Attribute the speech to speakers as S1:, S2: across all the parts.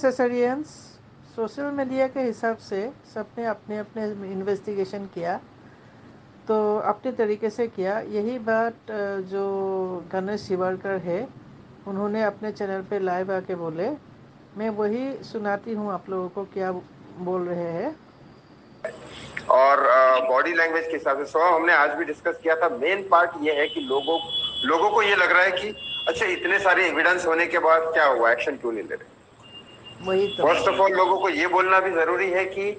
S1: सेसरियंस social media के हिसाब से सबने अपने अपने इन्वेस्टिगेशन किया, तो अपने तरीके से किया। यही बात जो गणेश शिवाड़कर है उन्होंने अपने चैनल पे लाइव आके बोले, मैं वही सुनाती हूँ आप लोगों को क्या बोल रहे हैं।
S2: और बॉडी लैंग्वेज के हिसाब से हमने आज भी डिस्कस किया था। मेन पार्ट ये है कि लोगों को ये लग रहा है कि अच्छा इतने सारे एविडेंस होने के बाद क्या हुआ, एक्शन क्यों नहीं ले रहे।
S1: वही तो
S2: फर्स्ट ऑफ ऑल लोगों को ये बोलना भी जरूरी है कि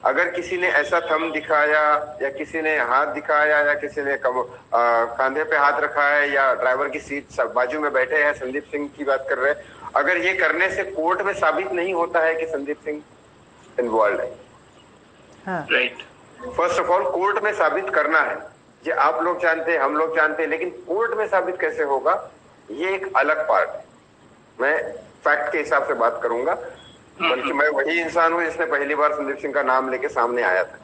S2: अगर किसी ने ऐसा थंब दिखाया या किसी ने हाथ दिखाया या किसी ने कंधे पे हाथ रखा है या ड्राइवर की सीट बाजू में बैठे हैं, संदीप सिंह की बात कर रहे हैं, अगर ये करने से कोर्ट में साबित नहीं होता है कि संदीप सिंह इन्वॉल्व है, right, first of all court में साबित करना है। ये आप लोग जानते हैं, हम लोग जानते हैं, लेकिन कोर्ट में साबित कैसे होगा ये एक अलग पार्ट है। मैं फैक्ट के हिसाब से बात करूंगा, बल्कि मैं वही इंसान हूं जिसने पहली बार संदीप सिंह का नाम लेके सामने आया था,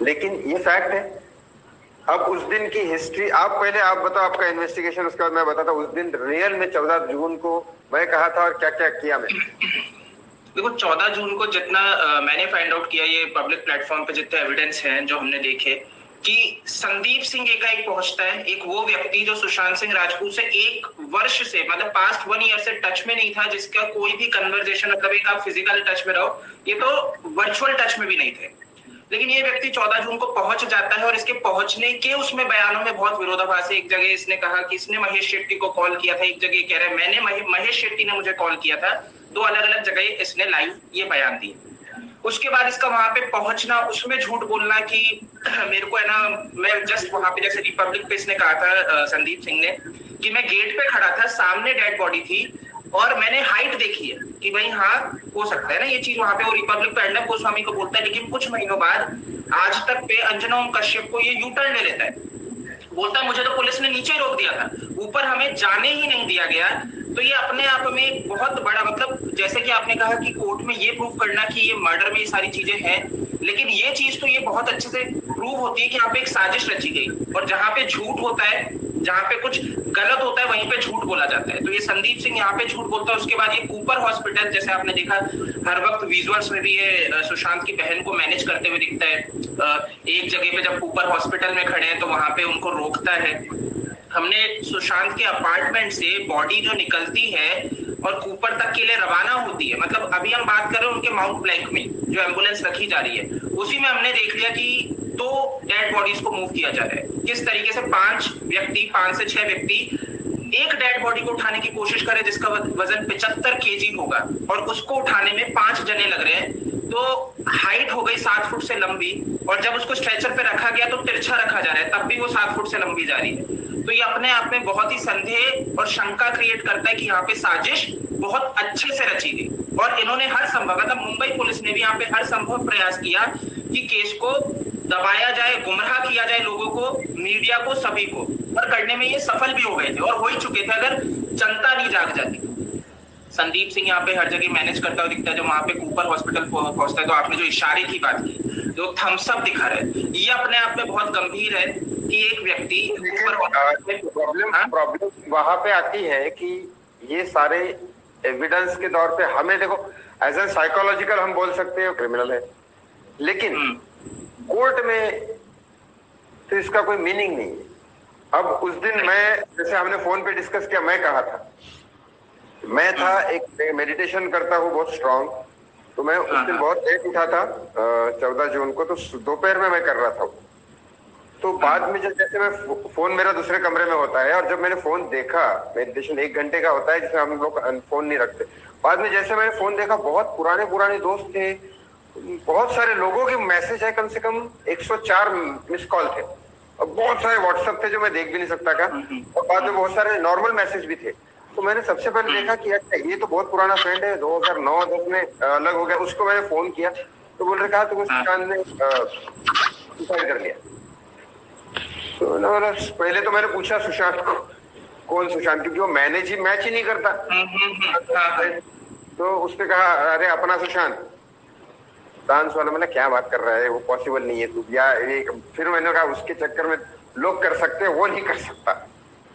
S2: लेकिन ये फैक्ट है। अब उस दिन की हिस्ट्री आप पहले आप बताओ, आपका इन्वेस्टिगेशन, उसके बाद मैं बताता हूं उस दिन रियल में 14 जून को मैं कहा था और क्या क्या किया मैंने।
S3: देखो 14 जून को जितना मैंने फाइंड आउट किया, ये पब्लिक प्लेटफॉर्म पे जितने एविडेंस हैं जो हमने देखे, कि संदीप सिंह एकाएक पहुंचता है, एक वो व्यक्ति जो सुशांत सिंह राजपूत से 1 वर्ष से मतलब पास्ट 1 ईयर से टच में नहीं था, जिसका कोई भी कन्वर्सेशन, मतलब एक आप फिजिकल टच में रहो, ये तो वर्चुअल टच में भी नहीं थे, लेकिन ये व्यक्ति 14 जून को पहुंच जाता है। और इसके पहुंचने के उसमें बयानों में बहुत विरोधाभास है। एक जगह इसने कहा कि इसने महेश शेट्टी को कॉल किया था, एक जगह कह रहा है मैंने महेश शेट्टी ने मुझे कॉल किया था। 2 अलग अलग जगह इसने लाइव ये बयान दिए। उसके बाद इसका वहां पे पहुंचना, उसमें झूठ बोलना कि मेरे को है ना, मैं जस्ट वहां पे जैसे रिपब्लिक पे इसने कहा था संदीप सिंह ने कि मैं गेट पे खड़ा था, सामने डेड बॉडी थी और मैंने हाइट देखी है कि भाई हाँ हो सकता है ना ये चीज वहां पे, वो रिपब्लिक पे अर्नब गोस्वामी को बोलता है। लेकिन कुछ महीनों बाद आज तक पे अंजना ओम कश्यप को ये यू टर्न ले लेता है, बोलता है मुझे तो पुलिस ने नीचे रोक दिया था, ऊपर हमें जाने ही नहीं दिया गया। तो ये अपने आप में बहुत बड़ा, मतलब जैसे कि आपने कहा कि कोर्ट में ये प्रूव करना कि ये मर्डर में ये सारी चीजें हैं, लेकिन ये चीज तो ये बहुत अच्छे से प्रूव होती है कि यहाँ पे एक साजिश रची गई, और जहां पे झूठ होता है, जहां पे कुछ गलत होता है वहीं पे झूठ बोला जाता है। तो ये संदीप सिंह यहाँ पे झूठ बोलता है। उसके बाद ये कूपर हॉस्पिटल, जैसे आपने देखा हर वक्त विजुअल्स में भी ये सुशांत की बहन को मैनेज करते हुए दिखता है। एक जगह पे जब कूपर हॉस्पिटल में खड़े हैं तो वहां पे उनको रोकता है। हमने सुशांत के अपार्टमेंट से बॉडी जो निकलती है और कूपर तक के लिए रवाना होती है, मतलब अभी हम बात कर रहे हैं उनके माउंट ब्लैंक में जो एम्बुलेंस रखी जा रही है, उसी में हमने देख लिया कि 2 डेड बॉडीज को मूव किया जा रहा है। किस तरीके से 5 से 6 व्यक्ति एक डेड बॉडी को उठाने की कोशिश करे जिसका वजन 75 केजी होगा, और उसको उठाने में 5 जने लग रहे हैं। तो हाइट हो गई 7 फुट से लंबी, और जब उसको स्ट्रेचर पे रखा गया तो तिरछा रखा जा रहा है, तब भी वो 7 फुट से लंबी जा रही है। तो ये अपने आप में बहुत ही संदेह और शंका क्रिएट करता है कि यहाँ पे साजिश बहुत अच्छे से रची गई, और इन्होंने हर संभव, मतलब मुंबई पुलिस ने भी यहाँ पे हर संभव प्रयास किया कि केस को दबाया जाए, गुमराह किया जाए लोगों को, मीडिया को, सभी को, और करने में ये सफल भी हो गए थे और हो ही चुके थे अगर जनता नहीं जाग जाती। संदीप सिंह यहाँ पे हर जगह मैनेज करता हुआ दिखता है। जो वहां पे कूपर हॉस्पिटल पहुंचता है तो आपने जो इशारे की बात की, जो थम्स अप दिखा रहा है, ये अपने आप में बहुत गंभीर है कि एक व्यक्ति
S2: प्रॉब्लम वहां पे आती है कि ये सारे एविडेंस के तौर पे हमें देखो एज ए साइकोलॉजिकल हम बोल सकते हैं क्रिमिनल है, लेकिन कोर्ट में तो इसका कोई मीनिंग नहीं है। अब उस दिन मैं, जैसे हमने फोन पे डिस्कस किया, मैं कहा था, मैं था एक मेडिटेशन करता हूँ बहुत स्ट्रांग, तो मैं उस दिन बहुत लेट उठा था 14 जून को, तो दोपहर में मैं कर रहा था। तो बाद में जैसे मैं फोन मेरा दूसरे कमरे में होता है, और जब मैंने फोन देखा, मेडिटेशन 1 घंटे का होता है जिसमें हम लोग फोन नहीं रखते, बाद में जैसे मैंने फोन देखा, बहुत पुराने दोस्त थे, बहुत सारे लोगों के मैसेज है, कम से कम 104 मिस कॉल थे, और बहुत सारे व्हाट्सएप थे जो मैं देख भी नहीं सकता था, और बाद में बहुत सारे नॉर्मल मैसेज भी थे। तो मैंने सबसे पहले देखा कि अच्छा ये तो बहुत पुराना फ्रेंड है, 2009-10 में अलग हो गया। उसको मैंने फोन किया तो बोल रहे कहा तुम सुशांत ने सुसाइड कर लिया। तो पहले तो मैंने पूछा सुशांत को, कौन सुशांत, क्योंकि वो मैच ही नहीं करता। तो उसने कहा अरे अपना सुशांत डांस वाला। मैंने क्या बात कर रहा है, वो पॉसिबल नहीं है तू, या फिर मैंने कहा उसके चक्कर में लोग कर सकते हैं, वो नहीं कर सकता।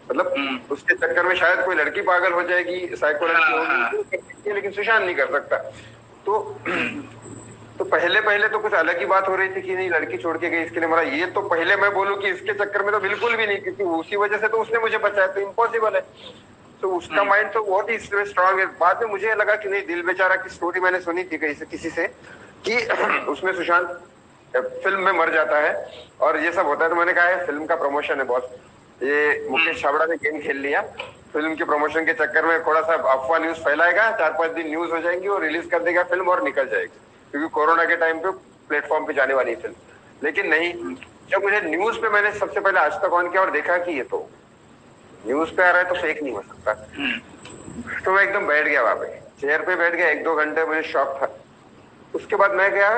S2: मतलब उसके चक्कर में शायद कोई लड़की पागल हो जाएगी, साइको लड़की होगी, लेकिन सुशांत नहीं कर सकता। तो पहले पहले तो कुछ अलग ही बात हो रही थी कि नहीं लड़की छोड़ के गई इसके लिए मरा, ये तो पहले मैं बोलूं कि इसके चक्कर में तो बिल्कुल भी नहीं, क्योंकि उसी वजह से तो उसने मुझे बचाया, तो इम्पॉसिबल है। तो उसका माइंड तो बहुत ही स्ट्रांग है। बाद में मुझे लगा कि नहीं, दिल बेचारा की स्टोरी मैंने सुनी थी किसी से कि उसमें सुशांत फिल्म में मर जाता है और ये सब होता है। तो मैंने कहा है फिल्म का प्रमोशन है बॉस, ये मुकेश छाबड़ा ने गेम खेल लिया, फिल्म के प्रमोशन के चक्कर में थोड़ा सा अफवाह न्यूज फैलाएगा, 4-5 दिन न्यूज हो जाएंगी और रिलीज कर देगा फिल्म और निकल जाएगी, क्योंकि कोरोना के टाइम पे प्लेटफॉर्म पे जाने वाली फिल्म। लेकिन नहीं, जब मुझे न्यूज पे मैंने सबसे पहले आज तक ऑन किया और देखा कि ये तो न्यूज पे आ रहा है तो फेक नहीं हो सकता, तो मैं एकदम बैठ गया वहां पे, चेयर पे बैठ गया। 1-2 घंटे मुझे शॉक था। उसके बाद मैं गया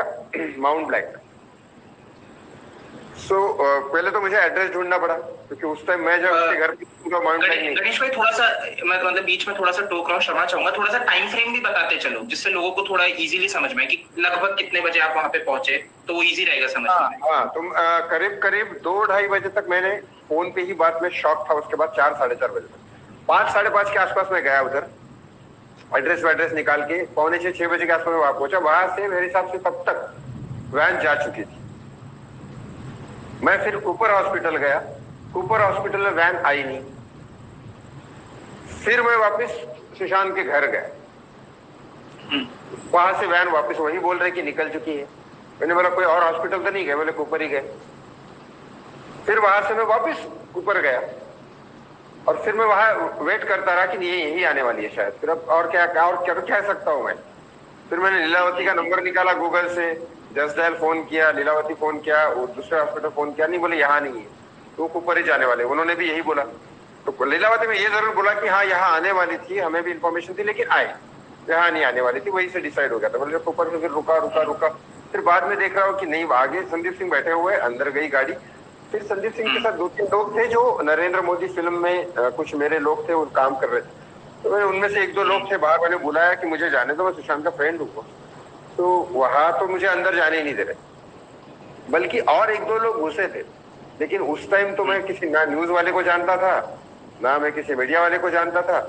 S2: माउंट ब्लैक। पहले तो मुझे एड्रेस ढूंढना पड़ा, क्योंकि उस टाइम मैं जब उसके घर पे माउंट ब्लैक नहीं।
S3: गणेश भाई थोड़ा सा मैं मतलब बीच में थोड़ा सा टोक रहा हूँ, क्षमा चाहूंगा, थोड़ा सा टाइम फ्रेम भी बताते चलो जिससे लोगों को थोड़ा इजीली समझ में कि लगभग कितने बजे आप वहां पे पहुंचे, तो वो इजी रहेगा समझने में।
S2: हाँ, तुम करीब करीब 2-2:30 बजे तक मैंने फोन पे ही बात में शॉक था। उसके बाद 4-4:30 बजे तक 5-5:30 के आसपास में गया उधर, एड्रेस निकाल के 5:45-6 बजे के आसपास में वहां पहुंचा। वहां से मेरे हिसाब से तब तक वैन जा चुकी थी। मैं फिर कूपर हॉस्पिटल गया, कूपर हॉस्पिटल में वैन आई नहीं। फिर मैं वापस सुशांत के घर गया, वहां से वैन वापस वही बोल रहे कि निकल चुकी है। मैंने बोला कोई और हॉस्पिटल तो नहीं गए, बोले कूपर ही गए। फिर वहां से मैं वापस कूपर गया और फिर मैं वहां वेट करता रहा कि ये यही आने वाली है शायद। फिर अब और क्या कह सकता हूं मैं। फिर मैंने लीलावती का नंबर निकाला गूगल से, जस्ट डायल फोन किया, लीलावती फोन किया, दूसरे हॉस्पिटल फोन किया, नहीं बोले यहाँ नहीं है, तो ऊपर ही जाने वाले। उन्होंने भी यही बोला। तो लीलावती में ये जरूर बोला कि हाँ यहाँ आने वाली थी, हमें भी इंफॉर्मेशन थी, लेकिन आए यहाँ नहीं आने वाली थी, वही से डिसाइड हो गया था। बोले ऊपर से फिर रुका। फिर बाद में देख रहा हूँ कि नहीं, आगे संदीप सिंह बैठे हुए, अंदर गई गाड़ी। फिर संदीप सिंह के साथ 2-3 लोग थे जो नरेंद्र मोदी फिल्म में कुछ मेरे लोग थे, वो काम कर रहे थे। तो मैंने उनमें से 1-2 लोग थे बाहर, मैंने बुलाया कि मुझे जाने दो, मैं सुशांत का फ्रेंड हूँ। तो वहां तो मुझे अंदर जाने ही नहीं दे रहे, बल्कि और 1-2 लोग घुसे थे। लेकिन उस टाइम तो मैं किसी ना न्यूज वाले को जानता था, ना मैं किसी मीडिया वाले को जानता था,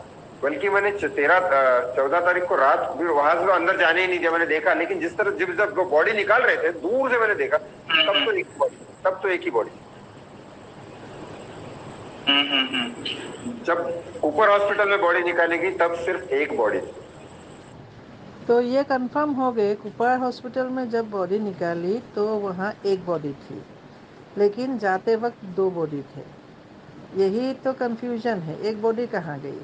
S2: बल्कि मैंने 14 तारीख को रात वहां से अंदर जाने ही नहीं दिया। मैंने देखा, लेकिन जिस तरह जब वो बॉडी निकाल रहे थे दूर से मैंने देखा, तब तो एक ही बॉडी। जब ऊपर हॉस्पिटल में बॉडी निकाली गई तब सिर्फ एक बॉडी थी।
S1: तो ये कंफर्म हो गए कुपार हॉस्पिटल में जब बॉडी निकाली तो वहाँ एक बॉडी थी, लेकिन जाते वक्त 2 बॉडी थे। यही तो कंफ्यूजन है, एक बॉडी कहाँ गई?